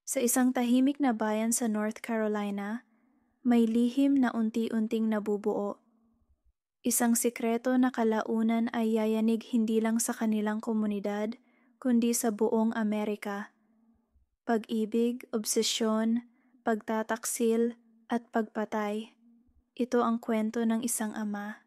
Sa isang tahimik na bayan sa North Carolina, may lihim na unti-unting nabubuo. Isang sikreto na kalaunan ay yayanig hindi lang sa kanilang komunidad, kundi sa buong Amerika. Pag-ibig, obsesyon, pagtataksil, at pagpatay. Ito ang kwento ng isang ama.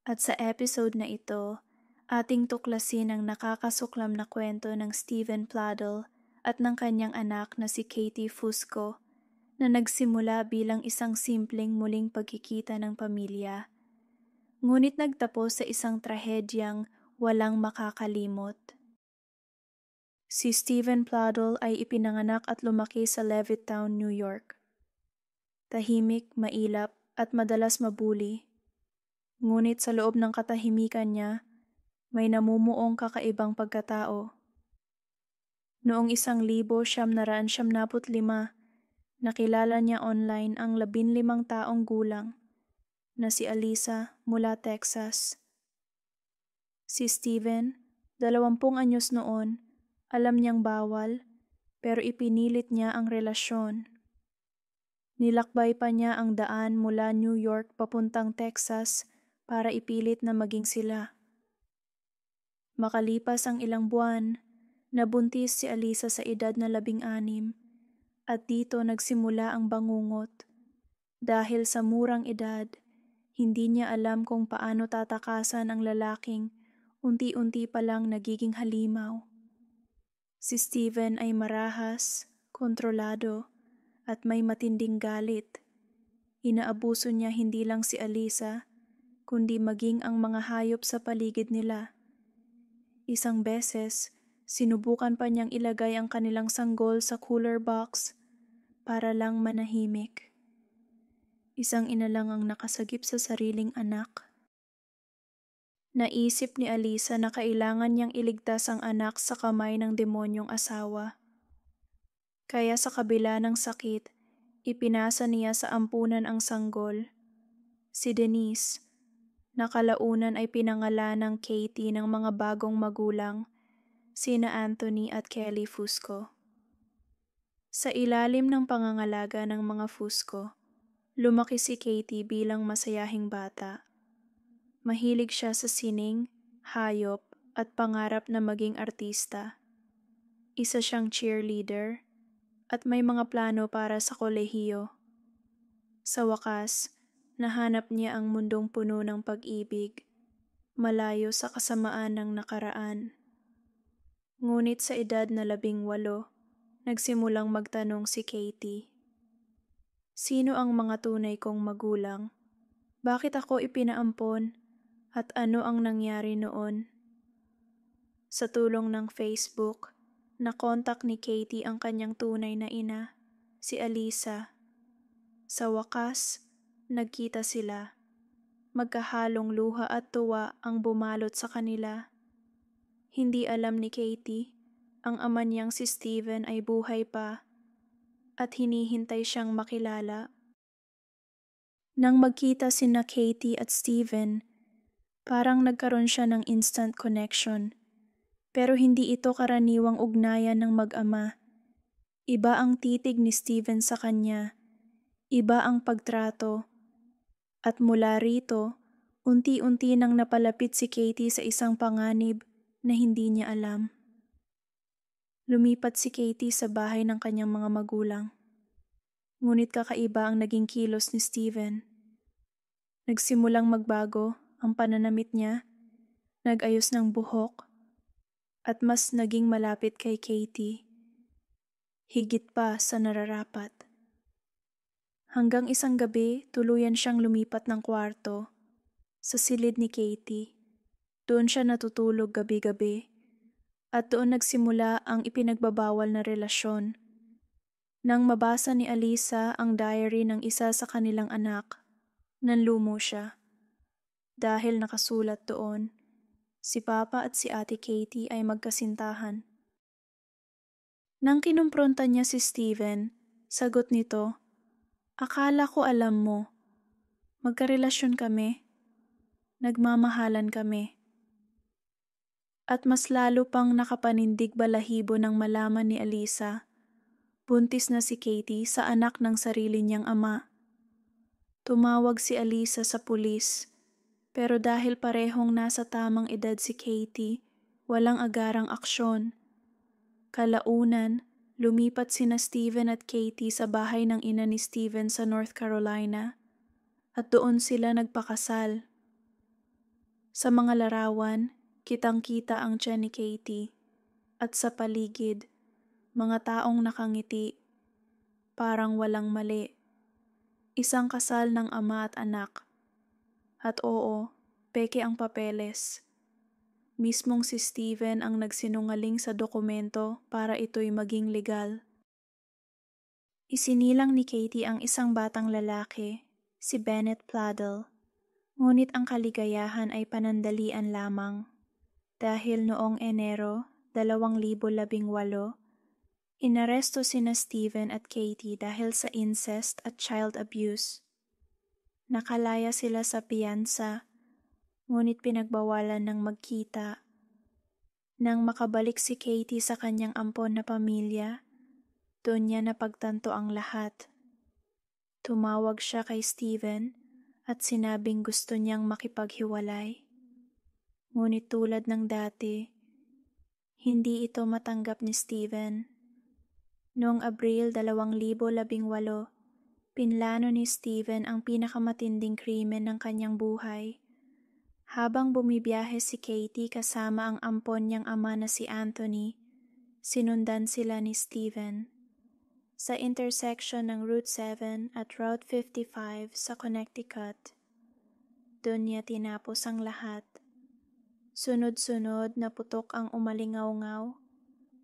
At sa episode na ito, ating tuklasin ang nakakasuklam na kwento ng Stephen Pladl at ng kanyang anak na si Katie Fusco na nagsimula bilang isang simpleng muling pagkikita ng pamilya. Ngunit nagtapos sa isang trahedyang walang makakalimot. Si Stephen Pladl ay ipinanganak at lumaki sa Levittown, New York. Tahimik, mailap at madalas mabuli. Ngunit sa loob ng katahimikan niya, may namumuong kakaibang pagkatao. Noong 1975, nakilala niya online ang 15 taong gulang na si Alisa mula Texas. Si Steven, 20 anyos noon, alam niyang bawal, pero ipinilit niya ang relasyon. Nilakbay pa niya ang daan mula New York papuntang Texas para ipilit na maging sila. Makalipas ang ilang buwan, nabuntis si Alisa sa edad na 16 at dito nagsimula ang bangungot. Dahil sa murang edad, hindi niya alam kung paano tatakasan ang lalaking unti-unti pa lang nagiging halimaw. Si Steven ay marahas, kontrolado, at may matinding galit. Inaabuso niya hindi lang si Alisa, kundi maging ang mga hayop sa paligid nila. Isang beses, sinubukan pa niyang ilagay ang kanilang sanggol sa cooler box para lang manahimik. Isang ina lang ang nakasagip sa sariling anak. Naisip ni Alisa na kailangan niyang iligtas ang anak sa kamay ng demonyong asawa. Kaya sa kabila ng sakit, ipinasa niya sa ampunan ang sanggol. Si Denise, na kalaunan ay pinangalan ng Katie ng mga bagong magulang, sina Anthony at Kelly Fusco. Sa ilalim ng pangangalaga ng mga Fusco, lumaki si Katie bilang masayahing bata. Mahilig siya sa sining, hayop, at pangarap na maging artista. Isa siyang cheerleader, at may mga plano para sa kolehiyo. Sa wakas, nahanap niya ang mundong puno ng pag-ibig, malayo sa kasamaan ng nakaraan. Ngunit sa edad na 18, nagsimulang magtanong si Katie. Sino ang mga tunay kong magulang? Bakit ako ipinaampon? At ano ang nangyari noon? Sa tulong ng Facebook, nakontak ni Katie ang kanyang tunay na ina, si Alisa. Sa wakas, nagkita sila. Magkahalong luha at tuwa ang bumalot sa kanila. Hindi alam ni Katie, ang ama niyang si Steven ay buhay pa at hinihintay siyang makilala. Nang magkita sina Katie at Steven, parang nagkaroon siya ng instant connection. Pero hindi ito karaniwang ugnayan ng mag-ama. Iba ang titig ni Steven sa kanya. Iba ang pagtrato. At mula rito, unti-unti nang napalapit si Katie sa isang panganib na hindi niya alam. Lumipat si Katie sa bahay ng kanyang mga magulang. Ngunit kakaiba ang naging kilos ni Steven. Nagsimulang magbago ang pananamit niya, nag-ayos ng buhok, at mas naging malapit kay Katie. Higit pa sa nararapat. Hanggang isang gabi, tuluyan siyang lumipat ng kwarto. Sa silid ni Katie. Doon siya natutulog gabi-gabi. At doon nagsimula ang ipinagbabawal na relasyon. Nang mabasa ni Alisa ang diary ng isa sa kanilang anak, nanlumo siya. Dahil nakasulat doon, si Papa at si Ate Katie ay magkasintahan. Nang kinumpronta niya si Steven, sagot nito, "Akala ko alam mo. Magkarelasyon kami. Nagmamahalan kami." At mas lalo pang nakapanindig balahibo nang malaman ni Alisa Buntis na si Katie sa anak ng sarili niyang ama. Tumawag si Alisa sa pulis, pero dahil parehong nasa tamang edad si Katie, walang agarang aksyon. Kalaunan, lumipat sina Steven at Katie sa bahay ng ina ni Steven sa North Carolina at doon sila nagpakasal. Sa mga larawan, kitang-kita ang tiyan ni Katie at sa paligid, mga taong nakangiti, parang walang mali. Isang kasal ng ama at anak. At oo, peke ang papeles. Mismong si Steven ang nagsinungaling sa dokumento para ito'y maging legal. Isinilang ni Katie ang isang batang lalaki, si Bennett Pladdle. Ngunit ang kaligayahan ay panandalian lamang. Dahil noong Enero 2018, inaresto sina Steven at Katie dahil sa incest at child abuse. Nakalaya sila sa piyansa, ngunit pinagbawalan ng magkita. Nang makabalik si Katie sa kanyang ampon na pamilya, doon niya napagtanto ang lahat. Tumawag siya kay Steven at sinabing gusto niyang makipaghiwalay. Ngunit tulad ng dati, hindi ito matanggap ni Steven. Noong Abril 2018, pinlano ni Steven ang pinakamatinding krimen ng kanyang buhay. Habang bumibiyahe si Katie kasama ang ampon niyang ama na si Anthony, sinundan sila ni Steven. Sa intersection ng Route 7 at Route 55 sa Connecticut, doon niya tinapos ang lahat. Sunod-sunod na putok ang umalingaw-ngaw.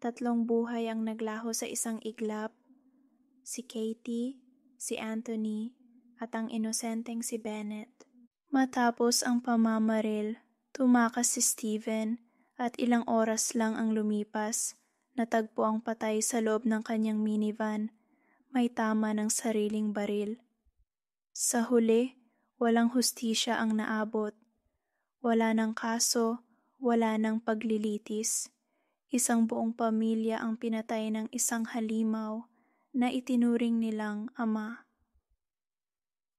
3 buhay ang naglaho sa isang iglap. Si Katie, si Anthony, at ang inosenteng si Bennett. Matapos ang pamamaril, tumakas si Steven at ilang oras lang ang lumipas, natagpo ang patay sa loob ng kanyang minivan, may tama ng sariling baril. Sa huli, walang hustisya ang naabot. Wala ng kaso, wala ng paglilitis. Isang buong pamilya ang pinatay ng isang halimaw na itinuring nilang ama.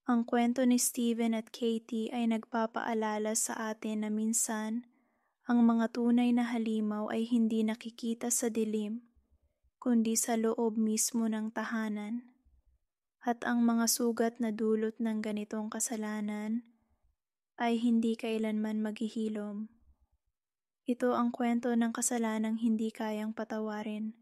Ang kwento ni Steven at Katie ay nagpapaalala sa atin na minsan, ang mga tunay na halimaw ay hindi nakikita sa dilim, kundi sa loob mismo ng tahanan. At ang mga sugat na dulot ng ganitong kasalanan ay hindi kailanman maghihilom. Ito ang kwento ng kasalanang hindi kayang patawarin.